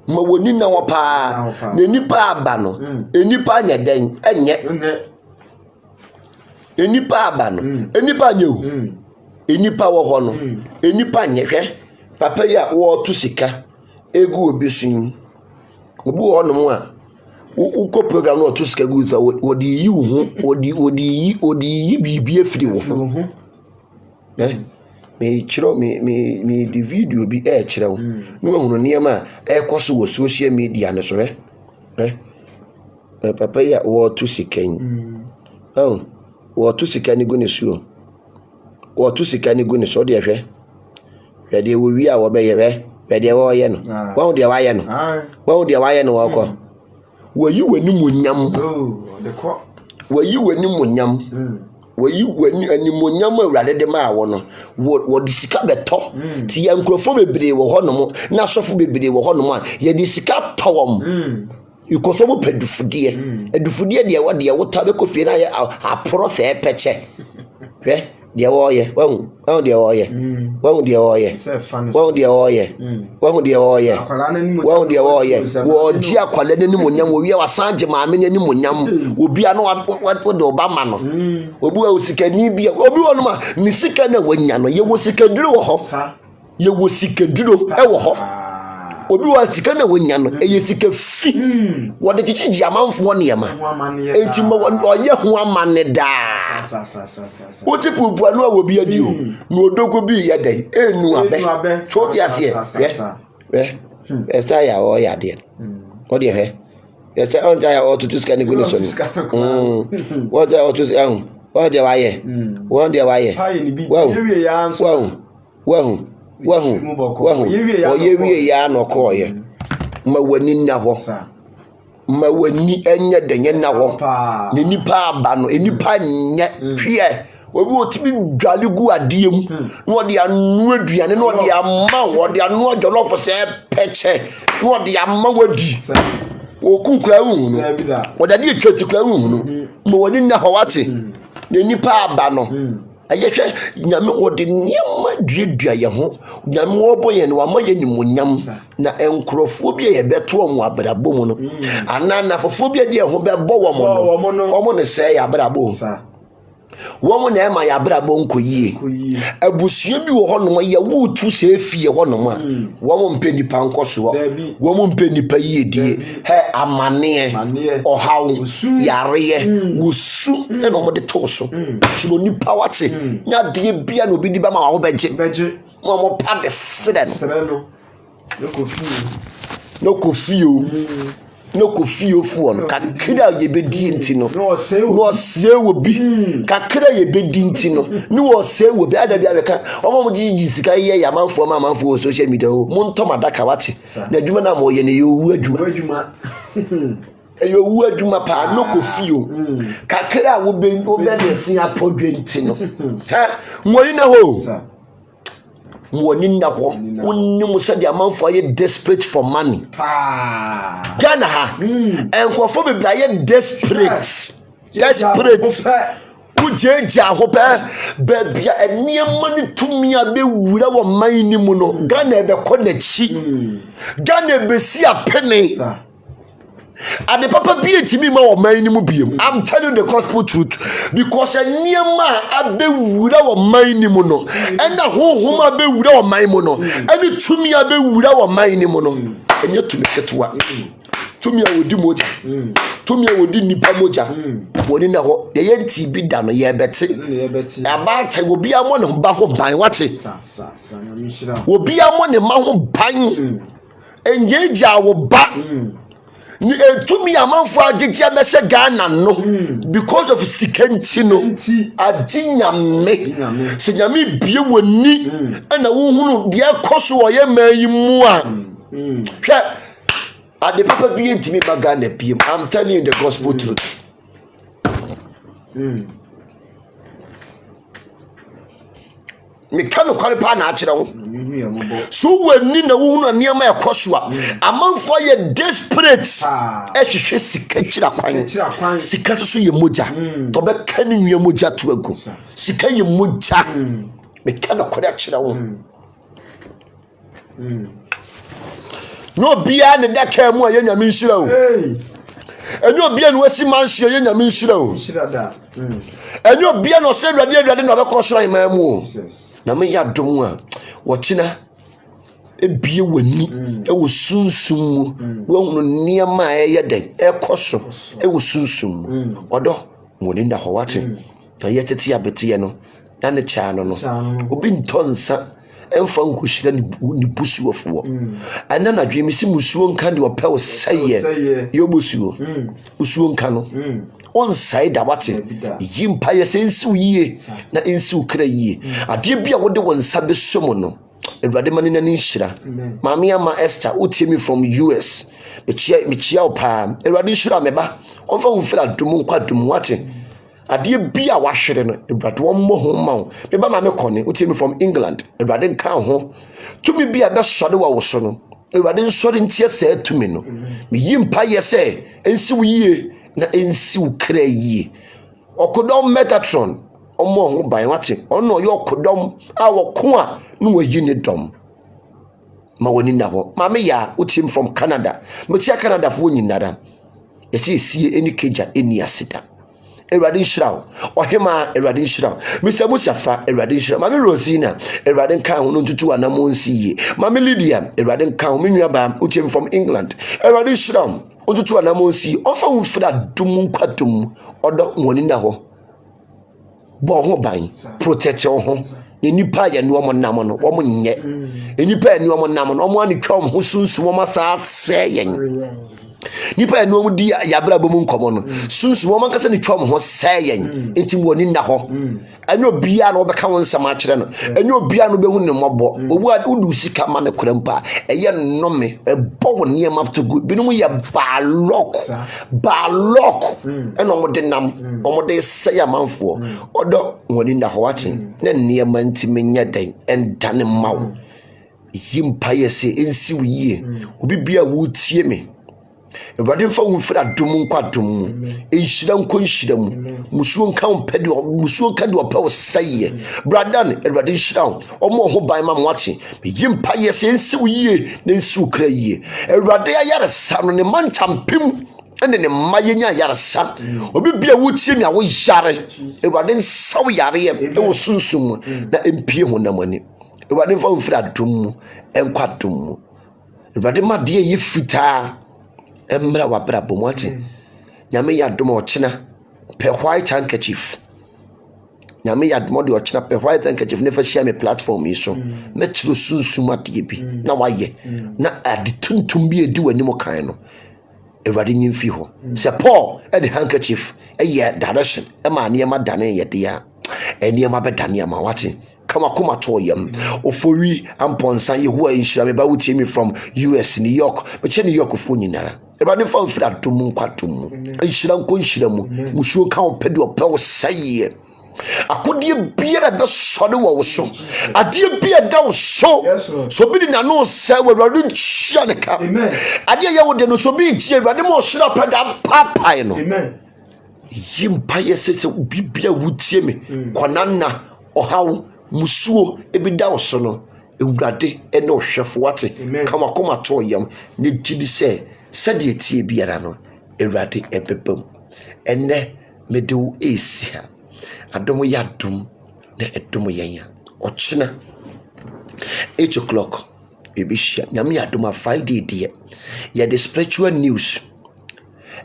ma woni na wo pa na nipa aba no enipa anya den enye enipa aba no enipa anya o enipa wo ho no enipa anya hwe papa ya wo to sika egu obi sun obi wo no mo a uko program no to sika gu za wodi yi hu wodi yi bibie firi wo me chiro me di video bi chiro wo no hunu niam a koso wo social media ne so papa ya wo to sika wo to sika ni gu ne suo wo to sika ni gu ne so de hwe de wo wi a wo be ye de wo ye no wo de wa ye no wo de wa ye no wo ko wayi wani munyam wayi wani munyam wayi wani animunyam awurade de ma wo no wo di sika beto ti ya nkrofo bebre wo honom na sofo bebre wo honom a ye di sika tawom ikoso mo pedufude edufude de wo de wo tabe kofie na ye aporo se peche hwe de wo ye wo de wo ye wo de wo ye wo de wo ye wo de wo ye wo de wo ye wo ji akwale ne munyam wo wi wasanje maame ne munyam obi ano wo de obama no obi wo sikani bia obi wo no ma ni sika na wanya no ye wo sikaduro wo ho ye wo sikaduro wo ho obi wa sika na wanya no eye sika fi wo de chichi amanfo ne yema enti mo oye ho amane da wo ti pupu anu awo bi adi o no odogo bi ye dai enu abe so di ase esa ya o ya de o de he esa on ja ya o tutu sika ni guni so ni wo ja o tutu ehun wo de wa ye wo de wa ye wahu oye wie ya no ko ye ma wani na ho ma wani enya denye na ho ni nipa aba no enipa nye hwe obi otimi dwale gu adiem no de anu aduane no de amma wo de anu ajolofo se peche no de amma wadi okunkura wu no wo de etwati kura wu no ma wani na ho wate ni nipa aba no ayehwe nyame wode niam duadua ye ho nyame wo boye ne wa moye ni munyam na enkrofo bi ye beto omo abrabo mu no anana fofo bi de ho bebo wo mo no omo ne se ya abrabo wo mo na ma ya abrabo nkoyie abusua bi wo ho no ye wo tu se fie ho no ma wo mo mpe nipa nkoso wo mo mpe nipa yie die he amane ohaw yare wusu na no mo de toso so nipa wate nya de bia na obi di ba ma wo beje mo pa de sere no no kofi ofu no kakira ye bedi nti no se wo bi kakira ye bedi nti no ni wo se wo bi ada bi abeka omo mo ji sika ye ya manfo ma manfo social media o mo nto madaka wate na adwuma na mo ye ne ye owu adwuma eyo wu adwuma pa no kofi o kakira wo be ne sin apodwe nti no ha mo yi na ho woni na ho wonni musa de amanfo ye desperate for money Ghana ha enkofo bebra ye desperate ujeja ho be bia eniema ni tumi abewura wo man ni mu no Ghana ebe ko na chi Ghana be si apene and the papa be etimi ma wo man ni mu biem. I'm telling you the gospel truth because eniema abewura wo man ni mu no ena honhom abewura wo man mu no eni tumi abewura wo man ni mu no enye tumi ketwa tumi awodi moja tumi awodi nipa moja woni na ho de ye nti bi da no ye bete aba ta obi amo ne ba ho ban wate obi amo ne ma ho ban enye ja wo ba ni etumi amanfo agegye abese Ghana no because of sikanti no aginyame senyame bie woni na wo hunu de akoso wo ye mayi mu a hwe ade papa bie ntimi ba Ghana piem. I'm telling you the gospel truth. meka no kware pa na akyerɛ wo so wani na wo hu nneɛma ɛkɔ so a amanfo yɛ desperate ɛhwehwɛ sika kyira kwan sika so yɛ mogya to bɛka ne nwia mogya to agu sika yɛ mogya meka no kware akyerɛ wo no bia ne daka mu a yɛ nyame nhyira wo enyo bia no wasi manhye yɛ nyame nhyira wo enyo bia no sɛ awurade na ɔbɛkɔ soro ayema mu na me ya dom a wɔkyena ebie wani ɛwɔ sunsum mu wɔhunu nneɛma a ɛyɛ dɛ ɛkɔ so ɛwɔ sunsum mu ɔdɔ wɔni da hɔ wate na yɛ tete abete no na ne kyaa no obi ntɔnsa ɛmfa nkohyira ne busuofoɔ ɛna na dwe mesi musuo nka de ɔpɛ wo sɛyɛ yɛbosuo musuo nka no ɔnsae da wate yi mpa yɛ sɛ nsiw yie na nsiw kra yie adeɛ bi a wode wo nsa bɛsɔ mu no awurade ma ne nani nhyira maame ama Esther wotie me from US mekyia wo paa awurade nhyira meba ɔmfa wo mfiri adom nkɔ adom wate adeɛ bi a wahwere no awurade wɔmmɔ ho ma wo meba ma me kɔne wotie me from England awurade nka ho tumi bi a bɛsɔre wɔ wo so no awurade nsɔre ntie sɛ tumi no meyi mpa yɛ sɛ nsiw yie na ensiw kra yie okodom Metatron omo ho ban wate ono ye okodom a woko a no wayi ne dom ma woni na ho ma me ya utim from Canada me chia Canada fo nyinara yesi sie eni keja eni asida Erade nhyira ohema erade nhyira Mr Musafa erade nhyira ma me Rosina erade nka ho no tutu anamo nsiye ma me Lydia erade nka ho me nuaba utim from England erade nhyira otutu anamonsi ofa wufra dum kwatum odo woni na ho bo ho ban protect ho ni nipa ya no mo nam no wo mo nye nipa ya no mo nam no mo ani twom ho sunsu mo masa se yen nipa ya no mo di ya bra bom nkomo no sunsu mo mankasa ni twom ho se yen enti woni na ho anyo bia no obeka won nsama kire no anyo bia no behu ne mobo obu udu sika ma ne kurampa eye nnome ebo wo ne map to good binu ye balok eno mo de nam mo de se ya manfo odo woni na ho wache na ne ma ntime nya den endane mawo yimpa ye se ensi wo yie obi bia wo tie me Ewurade mfa wo mfira dum nkwadum enhyira nkonhyira mu musuo nka mpede musuo nka de opa wo saye bradan Ewurade nhyira wo omo ho ban ma mwache yimpa ye se ensi wo yie na ensi wo kra yie Ewurade ayaresa no ne mantampem ene ne mayenya yaresa obi bia wo tie mi a wo yare Ewurade nsa wo yare e wo sunsum na empie ho namani Ewurade mfa wo mfira dum enkwadum Ewurade ma de ye fitaa emra wabra bomwati nyame ya dom ochina pe white handkerchief nyame ya dom de ochina pe white handkerchief ne fa share me platform yi so me chiro sunsuma de bi na waye na ade tuntum bi edi wani mo kan no Ewurade nyimfi ho se Paul e de handkerchief e ye direction e ma ne ma dane ye de ya eni ma be dane ma wati kama kuma to yam ofori amponsan yehu anhyira me ba wutie me from US New York me che New York fo nyinara Ewurade fa mfira dum nkwatum anhyira nkonhyira mu musuo ka opede opɛ wo saye akodie biara be sɔde wo so adie bia da wo so bi na no sɛ Ewurade nhyia ne ka adie ye wo de no so bi gie Ewurade mo hyira pada papai no yimpa yesese bibia wutie me konanna ohaw musuo ebida wo so no Ewurade ene ohwefo wate kama koma to yam ne gidi se de tie biara no Ewurade ebebam ene medewo esia adom ya dum na edom yenya ochina 8 o'clock ebishia nyame adom a Friday de ya the spiritual news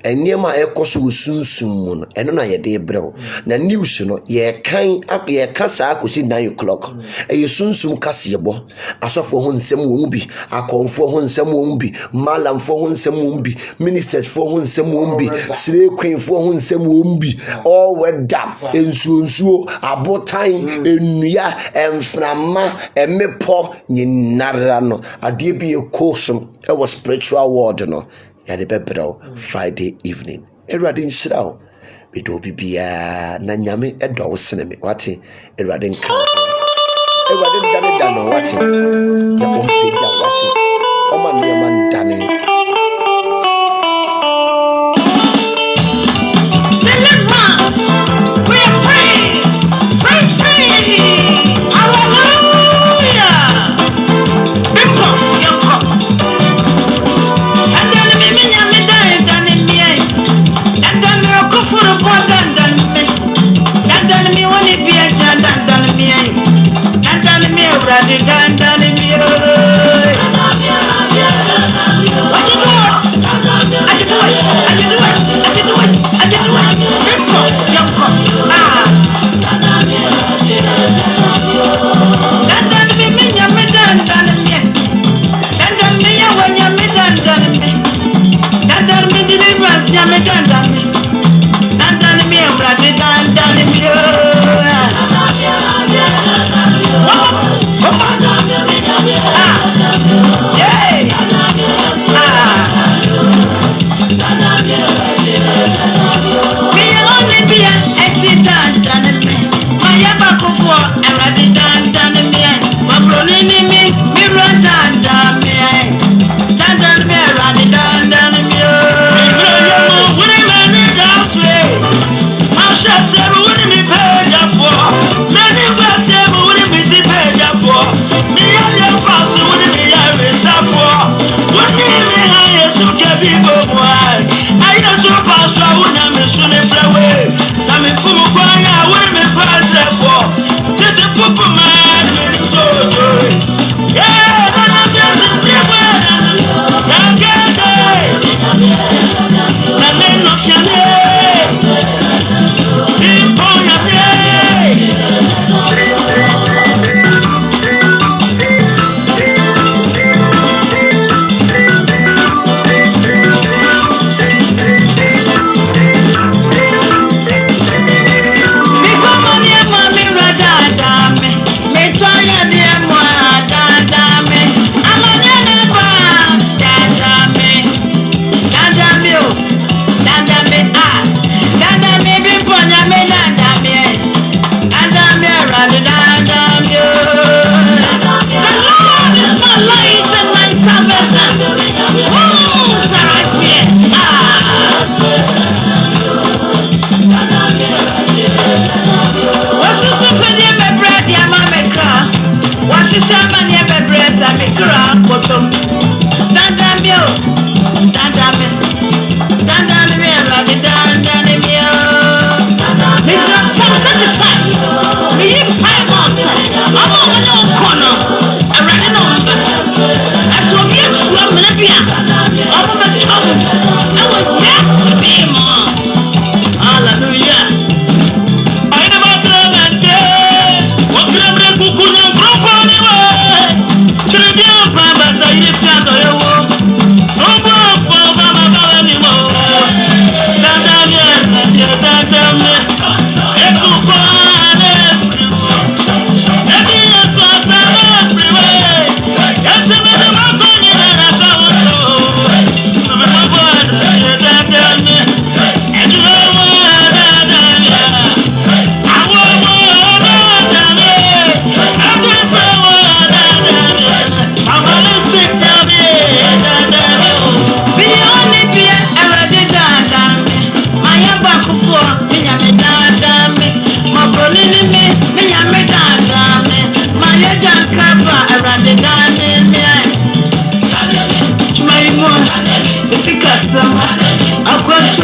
eniema ekoso usunsun mu no eno na ye de brew na news no ye kan ye kasa akosi 9 o'clock ye sunsun kase yebo asofo ho nsem wo bi akonfo ho nsem wo bi malamfo ho nsem wo bi ministers fo ho nsem wo bi sire queen fo ho nsem wo bi all weather ensuonsuo abotan enua emframa emepo nyinara no ade bi ekoso e was spiritual world no ya de bebro Friday evening Ewurade nhyira wo bedo bibia na nyame edo wo sene me wate Ewurade nka Awurade ndane da no wate na ɔmpagya wate ɔma nneɛma ndane.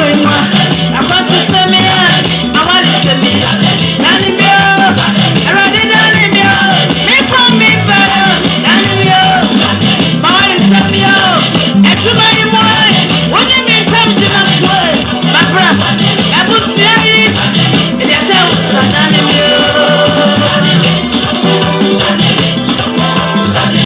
I'm